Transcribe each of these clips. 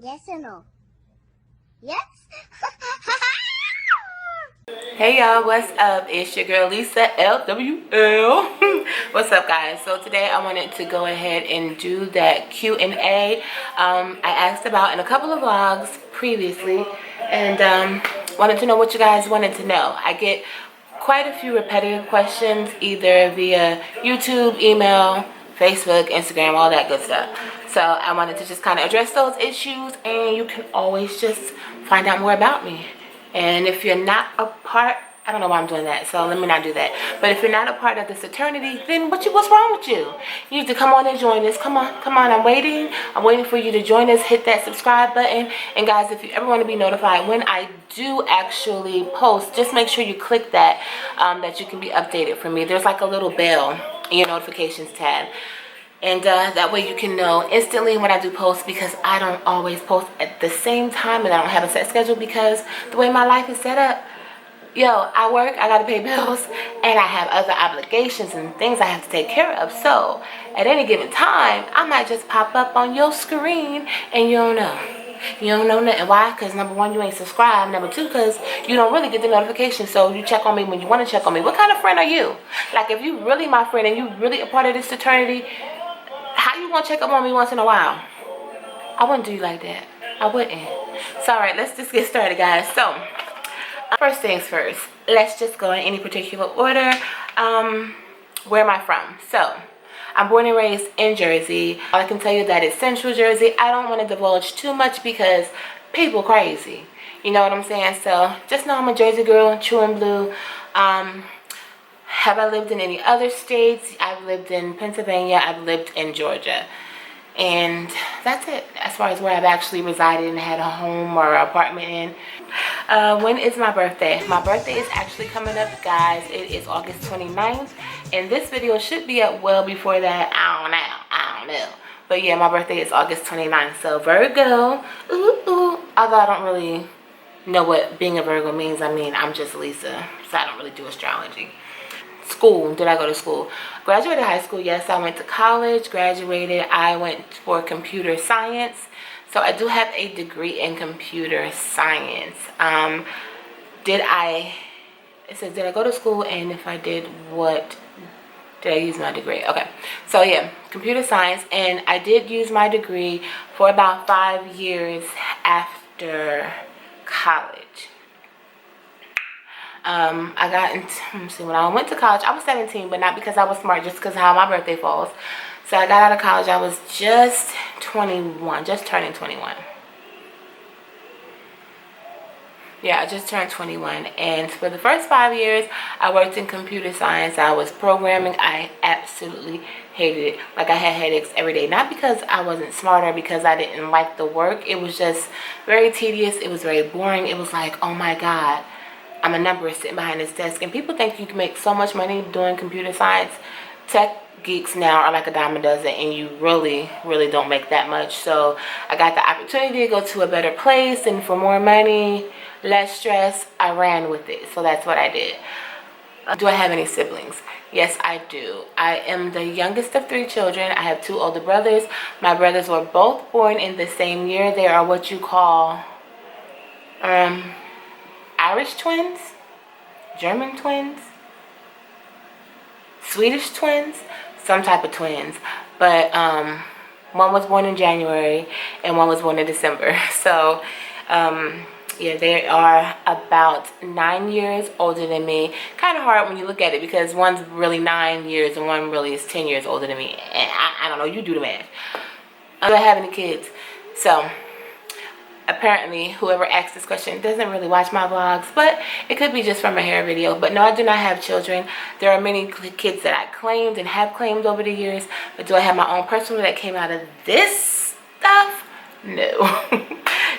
Yes or no? Yes? Hey y'all, what's up? It's your girl Lisa LWL. What's up, guys? So today I wanted to go ahead and do that Q&A I asked about in a couple of vlogs previously, and wanted to know what you guys wanted to know. I get quite a few repetitive questions either via YouTube, email, Facebook, Instagram, all that good stuff. So I wanted to just kind of address those issues, and you can always just find out more about me. And if you're not a part, I don't know why I'm doing that, so let me not do that. But if you're not a part of this fraternity, then what's wrong with you? You need to come on and join us. Come on, I'm waiting. I'm waiting for you to join us. Hit that subscribe button. And guys, if you ever want to be notified when I do actually post, just make sure you click that, that you can be updated for me. There's like a little bell in your notifications tab. And that way you can know instantly when I do post, because I don't always post at the same time and I don't have a set schedule because the way my life is set up. Yo, I work, I gotta pay bills, and I have other obligations and things I have to take care of. So at any given time, I might just pop up on your screen and you don't know. You don't know nothing. Why? Because number one, you ain't subscribed. Number two, because you don't really get the notification. So you check on me when you want to check on me. What kind of friend are you? Like, if you really my friend and you really a part of this fraternity, how you gonna check up on me once in a while? I wouldn't do you like that. I wouldn't. So alright, let's just get started, guys. So first things first, let's just go in any particular order. Where am I from? So I'm born and raised in Jersey. I can tell you that it's Central Jersey. I don't want to divulge too much because people crazy, you know what I'm saying? So just know I'm a Jersey girl, true and blue. Have I lived in any other states? I've lived in Pennsylvania. I've lived in Georgia. And that's it as far as where I've actually resided and had a home or apartment in. When is my birthday? My birthday is actually coming up, guys. It is August 29th. And this video should be up well before that. I don't know. But yeah, my birthday is August 29th. So Virgo. Ooh, ooh. Although I don't really know what being a Virgo means. I mean, I'm just Lisa. So I don't really do astrology. School, did I go to school? Graduated high school, yes. I went to college, graduated. I went for computer science. So I do have a degree in computer science. It says, did I go to school? And if I did, what did I use my degree? Okay, so yeah, computer science. And I did use my degree for about 5 years after college. I got into, let's see, when I went to college, I was 17, but not because I was smart, just because of how my birthday falls. So I got out of college, I was just 21, just turning 21. Yeah, I just turned 21. And for the first 5 years, I worked in computer science. I was programming. I absolutely hated it. Like, I had headaches every day. Not because I wasn't smart or because I didn't like the work. It was just very tedious. It was very boring. It was like, oh my God, I'm a number sitting behind this desk. And people think you can make so much money doing computer science. Tech geeks now are like a dime a dozen, and you really don't make that much. So I got the opportunity to go to a better place, and for more money, less stress, I ran with it. So that's what I did. Do I have any siblings? Yes, I do. I am the youngest of 3 children. I have 2 older brothers. My brothers were both born in the same year. They are what you call Irish twins, German twins, Swedish twins, some type of twins. But one was born in January and one was born in December. So yeah, they are about 9 years older than me. Kind of hard when you look at it because one's really 9 years and one really is 10 years older than me. And I don't know, you do the math. I don't have any kids. So apparently whoever asked this question doesn't really watch my vlogs, but it could be just from a hair video. But no, I do not have children. There are many kids that I claimed and have claimed over the years, but do I have my own personal that came out of this stuff? No.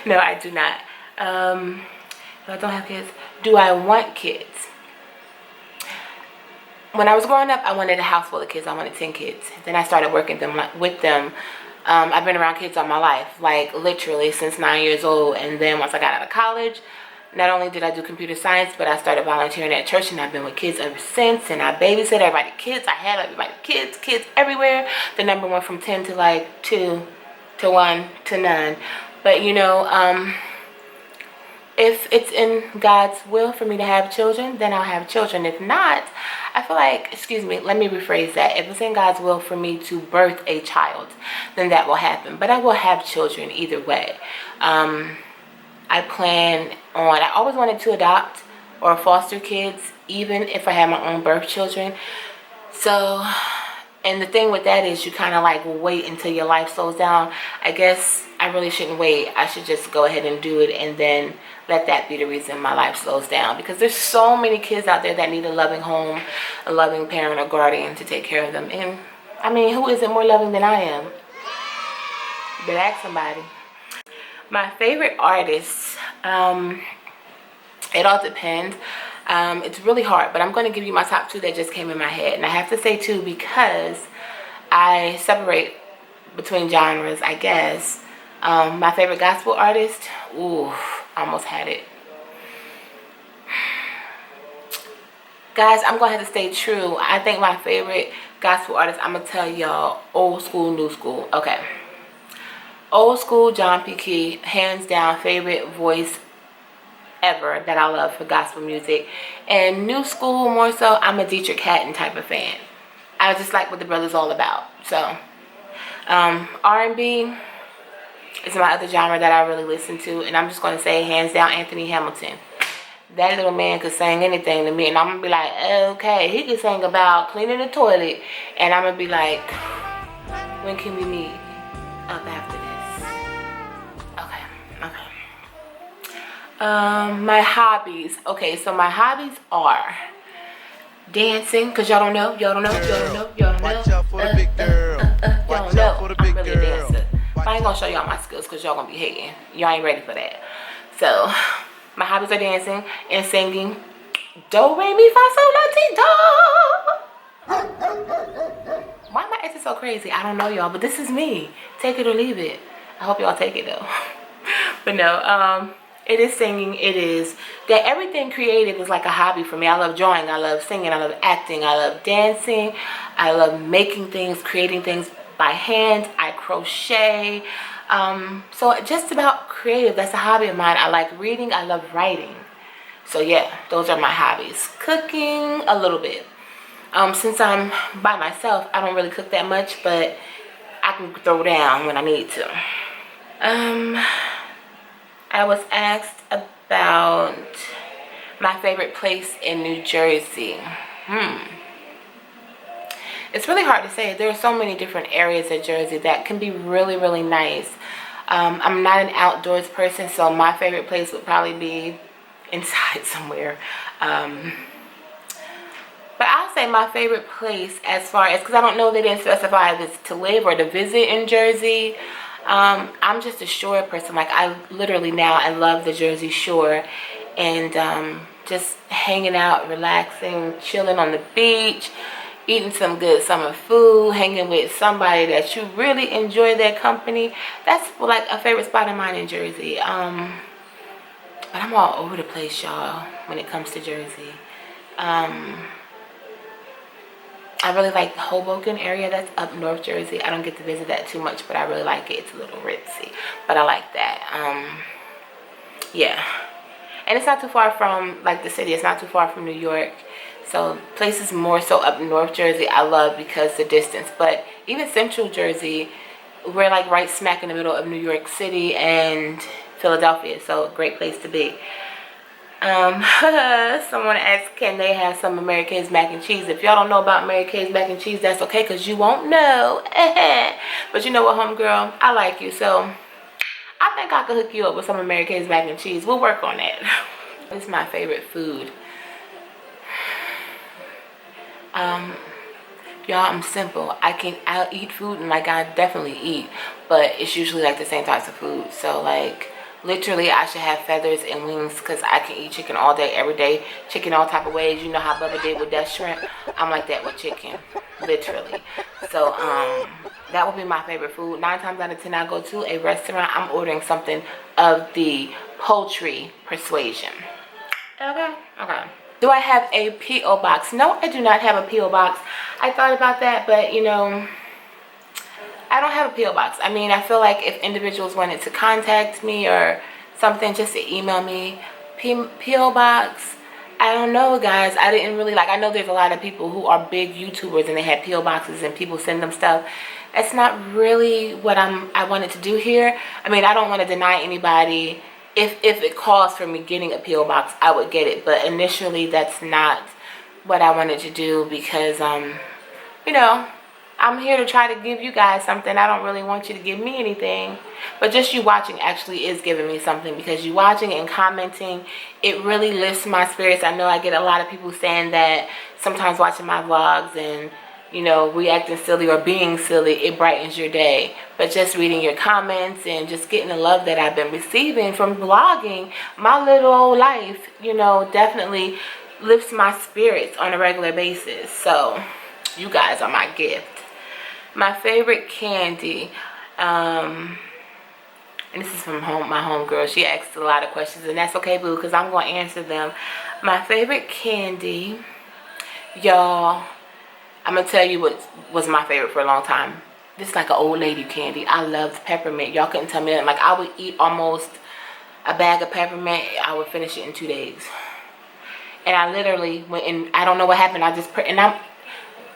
No, I do not. I don't have kids. Do I want kids? When I was growing up, I wanted a house full of kids. I wanted 10 kids. Then I started working with them. I've been around kids all my life, like literally since 9 years old. And then once I got out of college, not only did I do computer science, but I started volunteering at church, and I've been with kids ever since. And I babysit everybody kids. I had everybody kids everywhere. The number went from 10 to like 2 to 1 to none. But you know, if it's in God's will for me to have children, then I'll have children. If not, I feel like, excuse me, let me rephrase that. If it's in God's will for me to birth a child, then that will happen. But I will have children either way. I plan on, I always wanted to adopt or foster kids, even if I had my own birth children. So, and the thing with that is you kind of like wait until your life slows down. I guess I really shouldn't wait. I should just go ahead and do it, and then let that be the reason my life slows down. Because there's so many kids out there that need a loving home, a loving parent or guardian to take care of them. And I mean, who isn't more loving than I am? But ask somebody. My favorite artists, it all depends. It's really hard, but I'm going to give you my top 2 that just came in my head. And I have to say 2 because I separate between genres, I guess. My favorite gospel artist, ooh, almost had it. Guys, I'm going to have to stay true. I think my favorite gospel artist, I'm going to tell y'all, old school, new school. Okay. Old school, John P. Key, hands down, favorite voice ever that I love for gospel music. And new school, more so, I'm a Dietrich Haddon type of fan. I just like what the brother's all about. So, R&B is my other genre that I really listen to. And I'm just going to say, hands down, Anthony Hamilton. That little man could sing anything to me. And I'm going to be like, okay, he could sing about cleaning the toilet. And I'm going to be like, when can we meet up after this? Okay, okay. My hobbies. Okay, so my hobbies are dancing, because y'all don't know. Y'all don't know. Y'all don't know. I'm really a dancer. But I ain't going to show y'all my skills because y'all going to be hating. Y'all ain't ready for that. So, my hobbies are dancing and singing. Do, re, mi, fa, sol, la, ti, do. Why am I acting so crazy? I don't know, y'all, but this is me. Take it or leave it. I hope y'all take it, though. But no, it is singing. It is that everything creative is like a hobby for me. I love drawing. I love singing. I love acting. I love dancing. I love making things, creating things by hand. I crochet. So just about creative. That's a hobby of mine. I like reading. I love writing. So yeah, those are my hobbies. Cooking a little bit. Since I'm by myself, I don't really cook that much, but I can throw down when I need to. I was asked about my favorite place in New Jersey. It's really hard to say. There are so many different areas of Jersey that can be really, really nice. I'm not an outdoors person, so my favorite place would probably be inside somewhere. But I'll say my favorite place as far as, because I don't know, they didn't specify if it's to live or to visit in Jersey. I'm just a shore person. Like, I literally now, I love the Jersey Shore. And just hanging out, relaxing, chilling on the beach, eating some good summer food, hanging with somebody that you really enjoy their company. That's like a favorite spot of mine in Jersey. But I'm all over the place, y'all, when it comes to Jersey. I really like the Hoboken area. That's up North Jersey. I don't get to visit that too much, but I really like it. It's a little ritzy, but I like that. Yeah, and it's not too far from, like, the city. It's not too far from New York. So places more so up North Jersey I love because the distance. But even Central Jersey, we're like right smack in the middle of New York City and Philadelphia. So a great place to be. Someone asked, can they have some of Mary Kay's mac and cheese? If y'all don't know about Mary Kay's mac and cheese, that's okay, because you won't know. But you know what, homegirl? I like you, so I think I could hook you up with some of Mary Kay's mac and cheese. We'll work on that. It's my favorite food. Y'all, I'm simple. I'll eat food, and like, I definitely eat, but it's usually like the same types of food. So like, literally, I should have feathers and wings, because I can eat chicken all day, every day. Chicken all type of ways. You know how Bubba did with that shrimp? I'm like that with chicken, literally. So that would be my favorite food. 9 times out of 10, I go to a restaurant, I'm ordering something of the poultry persuasion. Okay. Do I have a P.O. box? No, I do not have a P.O. box. I thought about that, but you know, I don't have a P.O. box. I mean, I feel like if individuals wanted to contact me or something, just to email me. P.O. box, I don't know, guys. I didn't really like, I know there's a lot of people who are big YouTubers and they have P.O. boxes and people send them stuff. That's not really what I wanted to do here. I mean, I don't want to deny anybody. If it calls for me getting a P.O. box, I would get it. But initially, that's not what I wanted to do because, you know, I'm here to try to give you guys something. I don't really want you to give me anything. But just you watching actually is giving me something, because you watching and commenting, it really lifts my spirits. I know I get a lot of people saying that sometimes watching my vlogs and, you know, reacting silly or being silly, it brightens your day. But just reading your comments and just getting the love that I've been receiving from vlogging my little old life, you know, definitely lifts my spirits on a regular basis. So you guys are my gift. My favorite candy, and this is from my homegirl. She asked a lot of questions, and that's okay, boo, because I'm going to answer them. My favorite candy, y'all, I'm going to tell you what was my favorite for a long time. This is like an old lady candy. I loved peppermint. Y'all couldn't tell me that. Like, I would eat almost a bag of peppermint. I would finish it in 2 days. And I literally went in, I don't know what happened.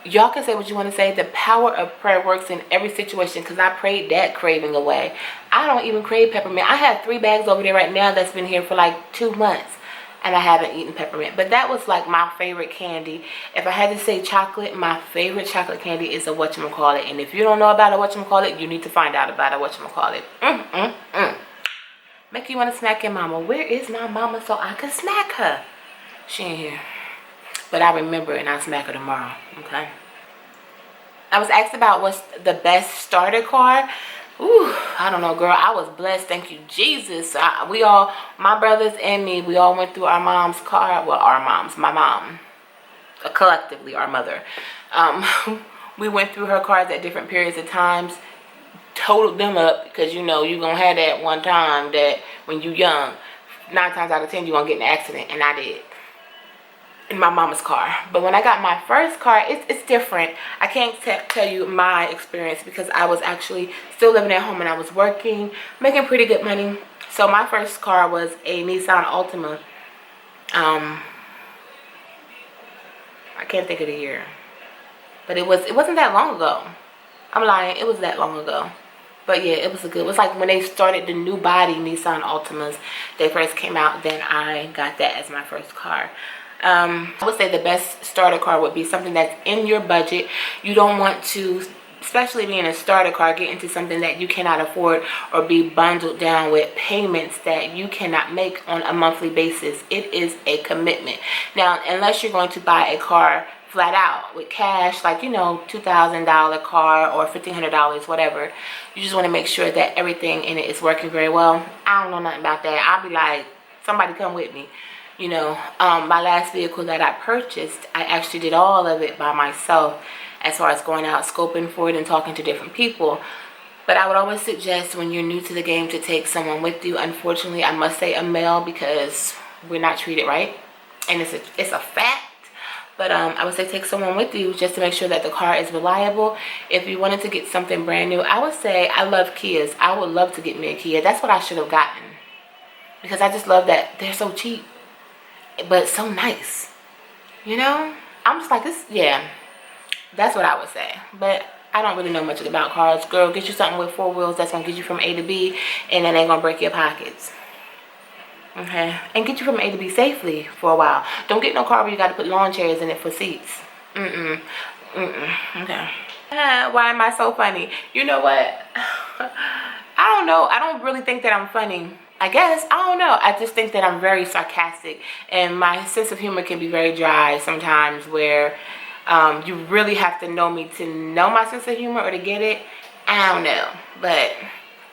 Y'all can say what you want to say. The power of prayer works in every situation, because I prayed that craving away. I don't even crave peppermint. I have 3 bags over there right now that's been here for like 2 months, and I haven't eaten peppermint. But that was like my favorite candy. If I had to say chocolate, my favorite chocolate candy is a whatchamacallit. And if you don't know about a whatchamacallit, you need to find out about a whatchamacallit. Make you want to smack your mama. Where is my mama so I can smack her? She ain't here. But I remember, and I'll smack her tomorrow, okay? I was asked about what's the best starter car. Ooh, I don't know, girl. I was blessed, thank you, Jesus. We all, my brothers and me, we all went through our mom's car. Well, our moms, my mom. Collectively, our mother. We went through her cars at different periods of times. Totaled them up, because, you know, you're going to have that one time that when you're young, 9 times out of 10, you're going to get in an accident. And I did. In my mama's car. But when I got my first car, it's different. I can't tell you my experience, because I was actually still living at home and I was working, making pretty good money. So my first car was a Nissan Altima. I can't think of the year, but it wasn't that long ago. I'm lying, it was that long ago. But yeah, it was like when they started the new body Nissan Altimas, they first came out, then I got that as my first car. I would say the best starter car would be something that's in your budget. You don't want to, especially being a starter car, get into something that you cannot afford or be bundled down with payments that you cannot make on a monthly basis. It is a commitment. Now, unless you're going to buy a car flat out with cash, like, you know, $2,000 car or $1,500, whatever, you just want to make sure that everything in it is working very well. I don't know nothing about that. I'll be like, somebody come with me. You know, my last vehicle that I purchased, I actually did all of it by myself, as far as going out scoping for it and talking to different people. But I would always suggest, when you're new to the game, to take someone with you. Unfortunately, I must say a male, because we're not treated right, and it's a fact. But I would say take someone with you, just to make sure that the car is reliable. If you wanted to get something brand new, I would say, I love Kias. I would love to get me a Kia. That's what I should have gotten, because I just love that they're so cheap, but so nice, you know. I'm just like, this, yeah, that's what I would say. But I don't really know much about cars. Girl, get you something with 4 wheels that's gonna get you from A to B, and then ain't gonna break your pockets, okay? And get you from A to B safely for a while. Don't get no car where you gotta put lawn chairs in it for seats. Okay. Why am I so funny? You know what? I don't know. I don't really think that I'm funny. I guess, I don't know. I just think that I'm very sarcastic, and my sense of humor can be very dry sometimes, where you really have to know me to know my sense of humor or to get it. I don't know. But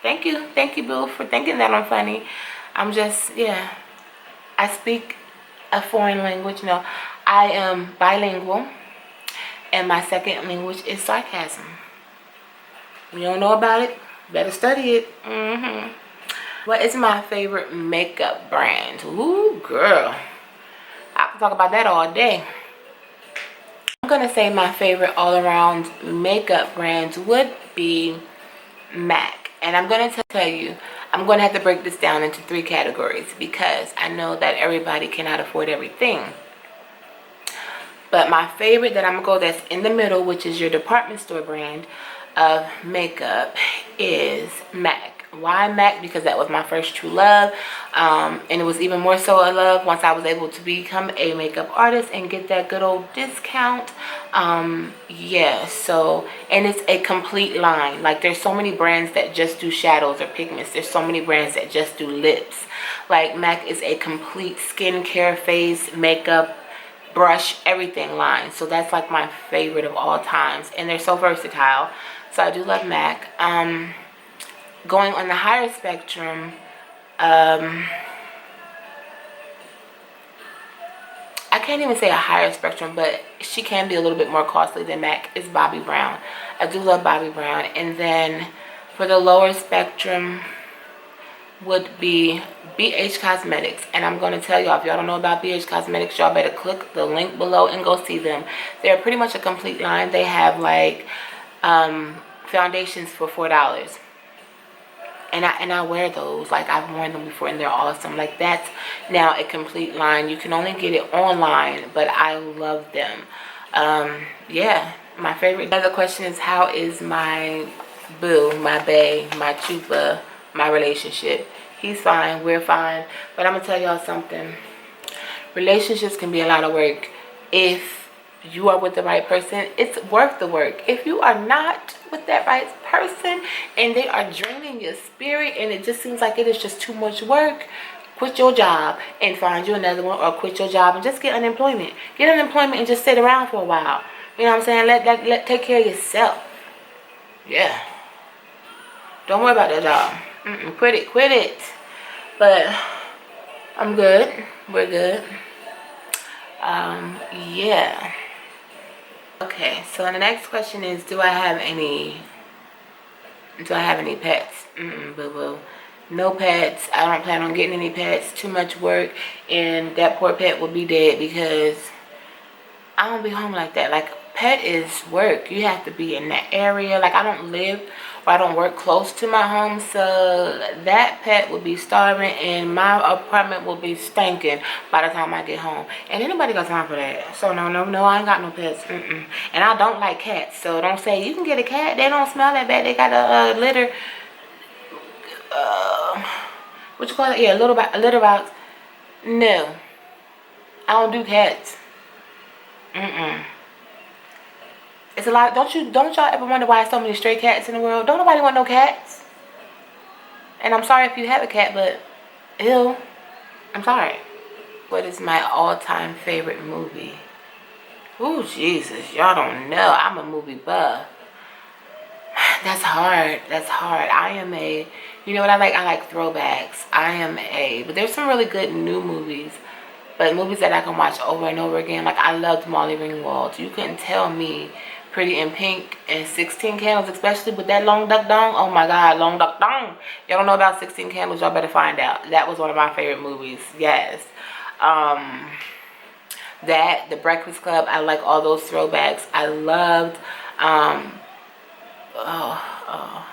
thank you, boo, for thinking that I'm funny. I'm just, yeah, I speak a foreign language. You know, I am bilingual, and my second language is sarcasm. You don't know about it? Better study it. What is my favorite makeup brand? Ooh, girl, I can talk about that all day. I'm gonna say my favorite all-around makeup brands would be MAC. And I'm going to tell you, I'm going to have to break this down into 3 categories because I know that everybody cannot afford everything. But my favorite that I'm going to go that's in the middle, which is your department store brand of makeup, is MAC. Why MAC? Because that was my first true love, and it was even more so a love once I was able to become a makeup artist and get that good old discount. Yeah, so, and it's a complete line. Like, there's so many brands that just do shadows or pigments. There's so many brands that just do lips. Like, MAC is a complete skincare, face, makeup, brush, everything line. So that's like my favorite of all times, and they're so versatile. So I do love MAC. Going on the higher spectrum, I can't even say a higher spectrum, but she can be a little bit more costly than MAC, is Bobbi Brown. I do love Bobbi Brown. And then for the lower spectrum would be BH Cosmetics. And I'm going to tell y'all, if y'all don't know about BH Cosmetics, y'all better click the link below and go see them. They're pretty much a complete line. They have like foundations for $4. And I wear those. Like, I've worn them before and they're awesome. Like, that's now a complete line. You can only get it online, but I love them. Yeah, my favorite. The other question is, how is my boo, my bae, my chupa, my relationship? He's fine, we're fine. But I'm gonna tell y'all something. Relationships can be a lot of work. If you are with the right person, it's worth the work. If you are not with that right person and they are draining your spirit and it just seems like it is just too much work, quit your job and find you another one, or quit your job and just get unemployment. Get unemployment and just sit around for a while. You know what I'm saying? Let take care of yourself. Yeah. Don't worry about that job. Quit it. But I'm good. We're good. Yeah. Okay, so the next question is, do I have any pets? Boo-boo. No pets. I don't plan on getting any pets. Too much work, and that poor pet will be dead because I don't be home like that. Like, pet is work. You have to be in that area. Like, I don't live or I don't work close to my home, so that pet will be starving and my apartment will be stinking by the time I get home. And anybody got time for that? So no, I ain't got no pets. And I don't like cats, so don't say you can get a cat. They don't smell that bad. They got a litter. What you call it? Yeah, a litter box. No, I don't do cats. It's a lot. Don't y'all ever wonder why so many stray cats in the world? Don't nobody want no cats. And I'm sorry if you have a cat, but ew. I'm sorry. What is my all-time favorite movie? Ooh, Jesus, y'all don't know. I'm a movie buff. That's hard. I am a, you know what I like? I like throwbacks. But there's some really good new movies. But movies that I can watch over and over again. Like, I loved Molly Ringwald. You couldn't tell me Pretty in Pink and 16 Candles, especially with that Long Duck Dong. Oh my God, Long Duck Dong. Y'all don't know about 16 Candles, y'all better find out. That was one of my favorite movies. Yes. That, The Breakfast Club, I like all those throwbacks. I loved,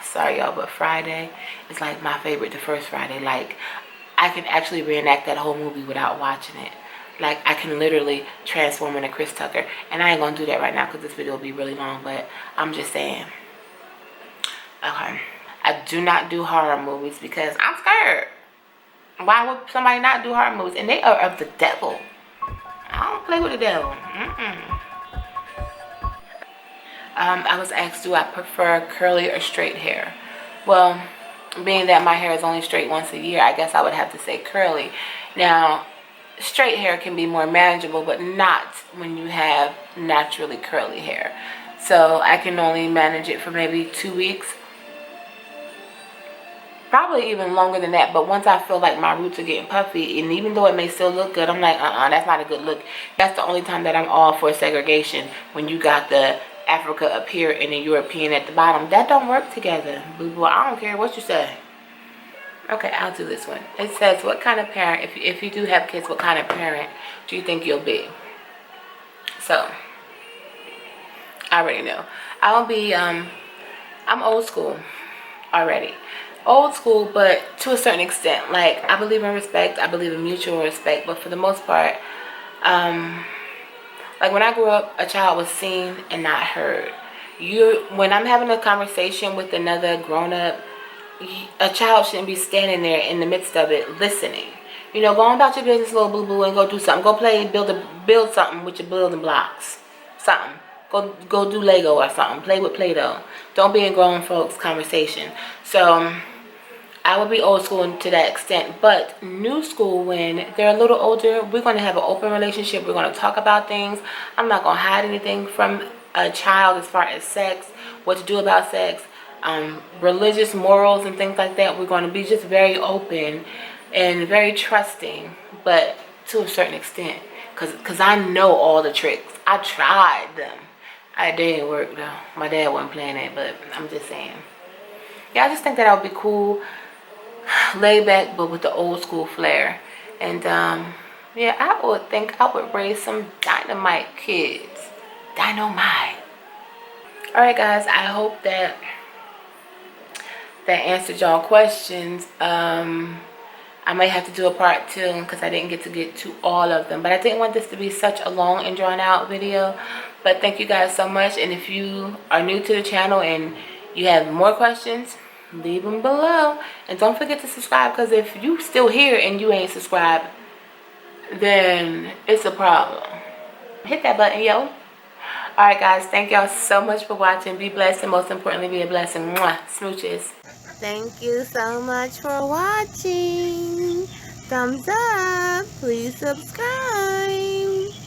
sorry y'all, but Friday is like my favorite, the first Friday. Like, I can actually reenact that whole movie without watching it. Like, I can literally transform into Chris Tucker. And I ain't gonna do that right now because this video will be really long, but I'm just saying. Okay. I do not do horror movies because I'm scared. Why would somebody not do horror movies? And they are of the devil. I don't play with the devil. I was asked, do I prefer curly or straight hair? Well, being that my hair is only straight once a year, I guess I would have to say curly. Now, straight hair can be more manageable, but not when you have naturally curly hair. So I can only manage it for maybe 2 weeks. Probably even longer than that, but once I feel like my roots are getting puffy, and even though it may still look good, I'm like, that's not a good look. That's the only time that I'm all for segregation, when you got the Africa up here and the European at the bottom. That don't work together, boo-boo. I don't care what you say. Okay, I'll do this one. It says, what kind of parent, if you do have kids, what kind of parent do you think you'll be? So, I already know. I'll be, I'm old school. already. Old school, but to a certain extent. Like, I believe in respect. I believe in mutual respect. But for the most part, like when I grew up, a child was seen and not heard. When I'm having a conversation with another grown-up, a child shouldn't be standing there in the midst of it listening. You know, go on about your business, little boo-boo, and go do something. Go play, build something with your building blocks. Something. Go do Lego or something. Play with Play-Doh. Don't be in grown folks' conversation. So I would be old school to that extent, but new school, when they're a little older, we're going to have an open relationship. We're going to talk about things. I'm not going to hide anything from a child as far as sex, what to do about sex, religious morals and things like that. We're going to be just very open and very trusting, but to a certain extent, because I know all the tricks. I tried them. It didn't work though. My dad wasn't playing it, but I'm just saying. Yeah, I just think that would be cool. Laid back, but with the old school flair. And yeah, I would think I would raise some dynamite kids. Dynamite. Alright guys, I hope that answered y'all questions. I may have to do a part 2 because I didn't get to all of them, but I didn't want this to be such a long and drawn out video. But thank you guys so much, and if you are new to the channel and you have more questions, leave them below. And don't forget to subscribe, because if you still here and you ain't subscribed, then it's a problem. Hit that button, yo. Alright guys, thank y'all so much for watching. Be blessed, and most importantly, be a blessing. Mwah. Smooches. Thank you so much for watching. Thumbs up. Please subscribe.